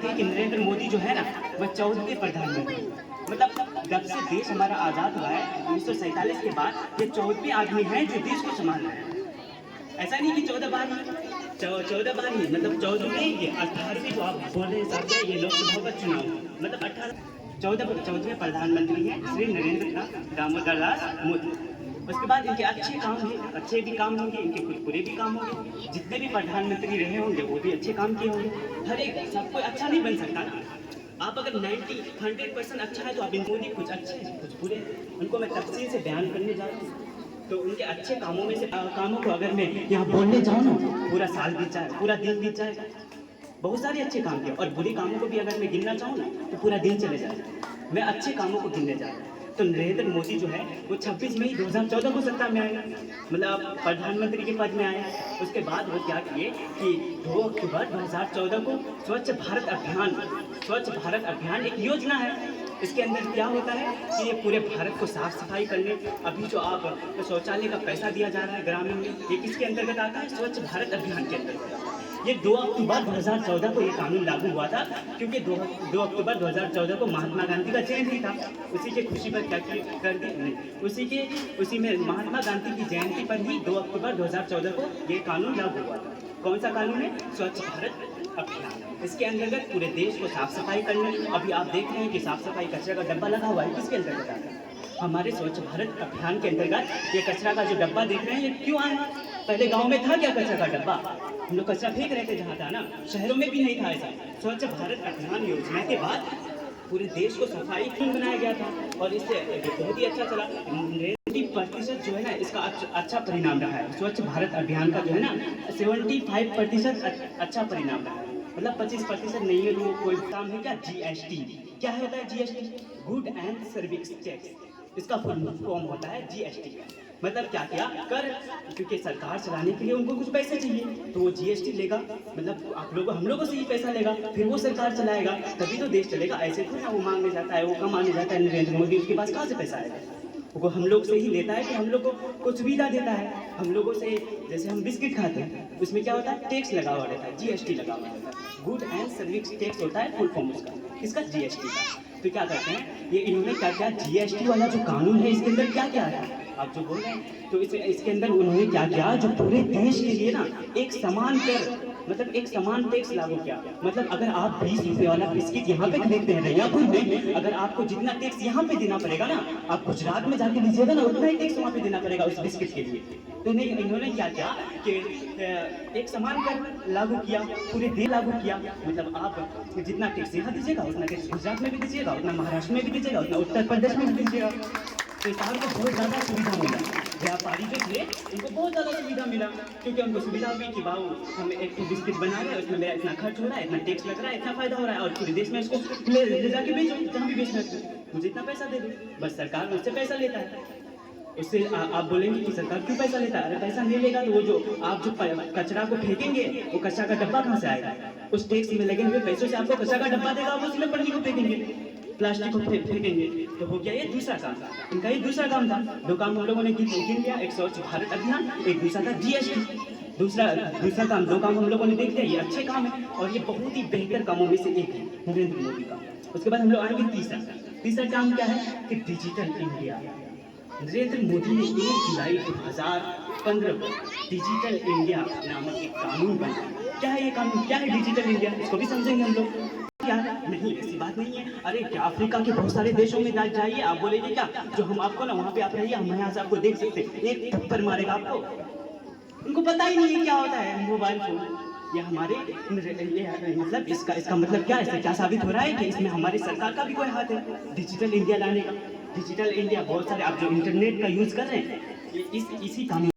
है कि नरेंद्र मोदी जो है ना, वह 14वें प्रधानमंत्री, मतलब जब से देश हमारा आज़ाद हुआ है 1947 के बाद, ये 14वें आदमी हैं जो देश को संभाल रहे हैं। ऐसा नहीं कि 14 बार ही, 14 बार ही, मतलब 14वें, ये 18वें जो आप बोल रहे हैं, ये लोकसभा का चुनाव, मतलब 14वें प्रधानमंत्री हैं श्री नरेंद्र दामोदर दास मोदी। उसके बाद इनके अच्छे काम हैं, अच्छे भी काम होंगे, इनके कुछ बुरे भी काम होंगे। जितने भी प्रधानमंत्री रहे होंगे वो भी अच्छे काम किए होंगे। हर एक सब कोई अच्छा नहीं बन सकता ना। आप अगर 100% अच्छा है तो आप इनको नहीं, कुछ अच्छे हैं कुछ बुरे हैं, उनको मैं तफसील से बयान करने जा रहा हूँ। तो उनके अच्छे कामों में से कामों को अगर मैं यहाँ बोलने जाऊँ ना, पूरा साल बीत जाए, पूरा दिन बीत जाए। बहुत सारे अच्छे काम किए, और बुरे कामों को भी अगर मैं गिनना चाहूँ ना तो पूरा दिन चले जाए। मैं अच्छे कामों को गिनने जा रहा हूँ। तो नरेंद्र मोदी जो है वो 26 मई 2014 को सत्ता में आए, मतलब प्रधानमंत्री के पद में आए। उसके बाद वो क्या किए कि 2 अक्टूबर 2014 को स्वच्छ भारत अभियान एक योजना है। इसके अंदर क्या होता है कि ये पूरे भारत को साफ सफाई करने, अभी जो आप शौचालय का पैसा दिया जा रहा है ग्रामीण में, ये किसके अंतर्गत आता है? स्वच्छ भारत अभियान के अंतर्गत। ये 2 अक्टूबर 2014 को ये कानून लागू हुआ था, क्योंकि 2 अक्टूबर 2014 को महात्मा गांधी का जयंती था। उसी के खुशी पर क्या कर दी, उसी में महात्मा गांधी की जयंती पर ही 2 अक्टूबर 2014 को ये कानून लागू हुआ था। कौन सा कानून है? स्वच्छ भारत अभियान। इसके अंतर्गत पूरे देश को साफ सफाई करने, अभी आप देख रहे हैं कि साफ सफाई कचरा का डब्बा लगा हुआ है, किसके अंतर्गत आता है? हमारे स्वच्छ भारत अभियान के अंतर्गत ये कचरा का जो डब्बा देख रहे हैं, ये क्यों आया? पहले गांव में था क्या कचरा का डब्बा? हम लोग कचरा फेंक रहे थे जहाँ था ना, शहरों में भी नहीं था ऐसा। स्वच्छ भारत अभियान योजना के बाद पूरे देश को सफाई क्यों बनाया गया था, और इससे बहुत ही अच्छा चला। 70% जो है ना, इसका अच्छा परिणाम रहा है। स्वच्छ भारत अभियान का जो है ना 75% अच्छा परिणाम रहा है, मतलब 25% नहीं है तो कोई काम है क्या? GST। क्या होता है GST? Good and service tax. इसका फुल फॉर्म होता है GST। मतलब क्या किया कर, क्योंकि सरकार चलाने के लिए उनको कुछ पैसे चाहिए, तो वो GST लेगा, मतलब हम लोगों से ही पैसा लेगा, फिर वो सरकार चलाएगा, तभी तो देश चलेगा। ऐसे थोड़ी ना वो मांगने जाता है, वो कमाने जाता है नरेंद्र मोदी, उसके पास कहाँ से पैसा आएगा? वो हम लोग से ही लेता है, कि हम लोग को सुविधा देता है। हम लोगों से, जैसे हम बिस्किट खाते हैं, उसमें क्या होता है? टैक्स लगा हुआ रहता है, GST लगा हुआ रहता है। गुड एंड सर्विस टैक्स होता है फुल फॉर्म उसका, किसका? GST का। तो क्या करते हैं ये, इन्होंने क्या किया, GST वाला जो कानून है इसके अंदर क्या क्या है आप जो बोल रहे हैं, तो इसके अंदर उन्होंने क्या किया, जो पूरे देश के लिए ना एक समान कर, मतलब एक समान टैक्स लागू किया। मतलब अगर आप 20 रुपये वाला बिस्किट यहाँ पे खरीदते हैं रैयापुर में, अगर आपको जितना टैक्स यहाँ पे देना पड़ेगा ना, आप गुजरात में जाके लीजिएगा ना, उतना ही टैक्स वहाँ पे देना पड़ेगा उस बिस्किट के लिए। तो नहीं, इन्होंने क्या किया कि एक समान कर लागू किया, पूरे देश लागू किया। मतलब आप जितना टैक्स यहाँ दीजिएगा उतना टैक्स गुजरात में भी दीजिएगा, उतना महाराष्ट्र में भी दीजिएगा, उतना उत्तर प्रदेश में भी दीजिएगा। तो किसान को बहुत ज़्यादा सुविधा मिला, व्यापारी जो थे उनको बहुत ज़्यादा सुविधा मिला, क्योंकि उनको सुविधा हुई कि भाव हम एक बिस्किट बना रहे हैं, उसमें मेरा इतना खर्च हो रहा है, इतना टैक्स लग रहा है, इतना फायदा हो रहा है, और पूरे देश में इसको ले जाके बेचो, जहाँ भी बेचना है मुझे इतना पैसा दे दो। बस सरकार मुझसे पैसा लेता है। उससे आप बोलेंगे कि सरकार क्यों पैसा लेता है? अरे पैसा नहीं लेगा तो वो जो आप जो कचरा को फेंकेंगे, वो कचरा का डब्बा कहाँ से आएगा? उस टैक्स में लगे हुए पैसों से आपको कचरा का डब्बा देगा, आप उसी में पन्नी को फेंकेंगे, प्लास्टिक को फेंकेंगे। तो हो गया ये दूसरा काम, इनका ये दूसरा काम था। 2 काम हम लोगों ने गिन लिया, एक स्वच्छ भारत अभियान, एक दूसरा था GST। दूसरा काम, 2 काम हम लोगों ने देख लिया, ये अच्छे काम है, और ये बहुत ही बेहतर कामों में से एक है नरेंद्र मोदी का। उसके बाद हम लोग आएंगे तीसरा काम क्या है कि डिजिटल इंडिया। नरेंद्र मोदी ने 1 जुलाई 2015 को डिजिटल इंडिया नामक एक कानून बनाया। क्या है ये कानून? क्या है डिजिटल इंडिया? इसको भी समझेंगे हम लोग। क्या नहीं, ऐसी बात नहीं है। अरे क्या अफ्रीका के बहुत सारे देशों में जाइए, आप बोलेंगे क्या जो हम आपको ना वहाँ पे आप रहिए, हम यहाँ से आपको देख सकते, एक थप्पड़ मारेगा आपको। उनको पता ही नहीं है क्या होता है मोबाइल फोन। ये हमारे मतलब इसका मतलब क्या है? इससे क्या साबित हो रहा है कि इसमें हमारी सरकार का भी कोई हाथ है डिजिटल इंडिया लाने का। डिजिटल इंडिया, बहुत सारे आप जो इंटरनेट का यूज कर रहे हैं, इसी काम